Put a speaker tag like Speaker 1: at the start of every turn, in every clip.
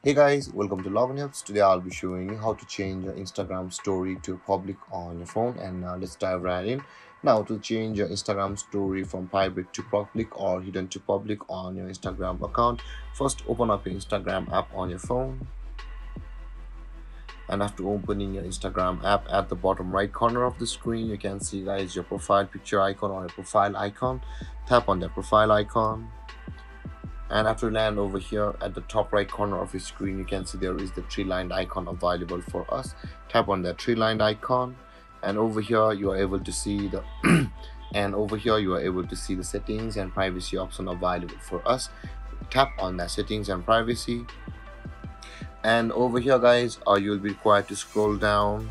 Speaker 1: Hey guys, welcome to Login Helps. Today I'll be showing you how to change your Instagram story to public on your phone, and let's dive right in. Now, to change your Instagram story from private to public or hidden to public on your Instagram account, first open up your Instagram app on your phone. And after opening your Instagram app, at the bottom right corner of the screen you can see guys your profile picture icon or your profile icon. Tap on the profile icon, and after land over here at the top right corner of your screen you can see there is the three lined icon available for us. Tap on that three lined icon, and over here you are able to see the and over here you are able to see the settings and privacy option available for us. Tap on that settings and privacy, and over here guys you'll be required to scroll down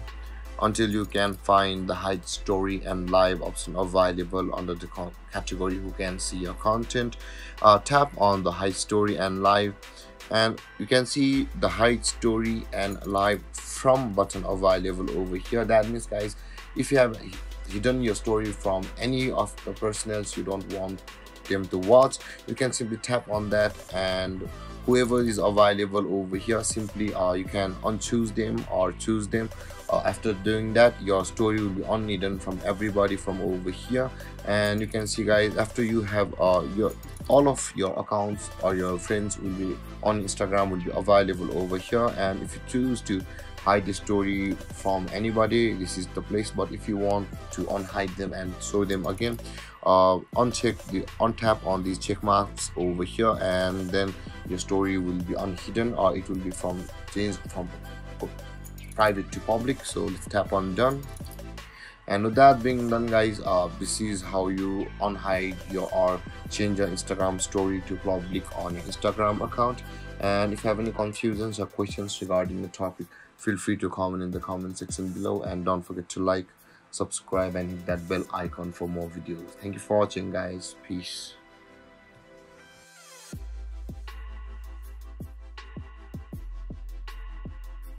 Speaker 1: until you can find the hide story and live option available under the category who can see your content. Tap on the hide story and live, and you can see the hide story and live from button available over here. That means guys, if you have hidden your story from any of the personnels you don't want them to watch, you can simply tap on that, and whoever is available over here, simply you can unchoose them or choose them. After doing that, your story will be unhidden from everybody from over here. And you can see guys, after you have your all of your accounts or your friends will be on Instagram will be available over here. And if you choose to hide the story from anybody, this is the place. But if you want to unhide them and show them again, untap on these check marks over here, and then your story will be unhidden, or it will be from changed from private to public. So let's tap on done. And with that being done guys, this is how you unhide your or change your Instagram story to public on your Instagram account. And if you have any confusions or questions regarding the topic, feel free to comment in the comment section below, and don't forget to like, subscribe and hit that bell icon for more videos. Thank you for watching guys. Peace.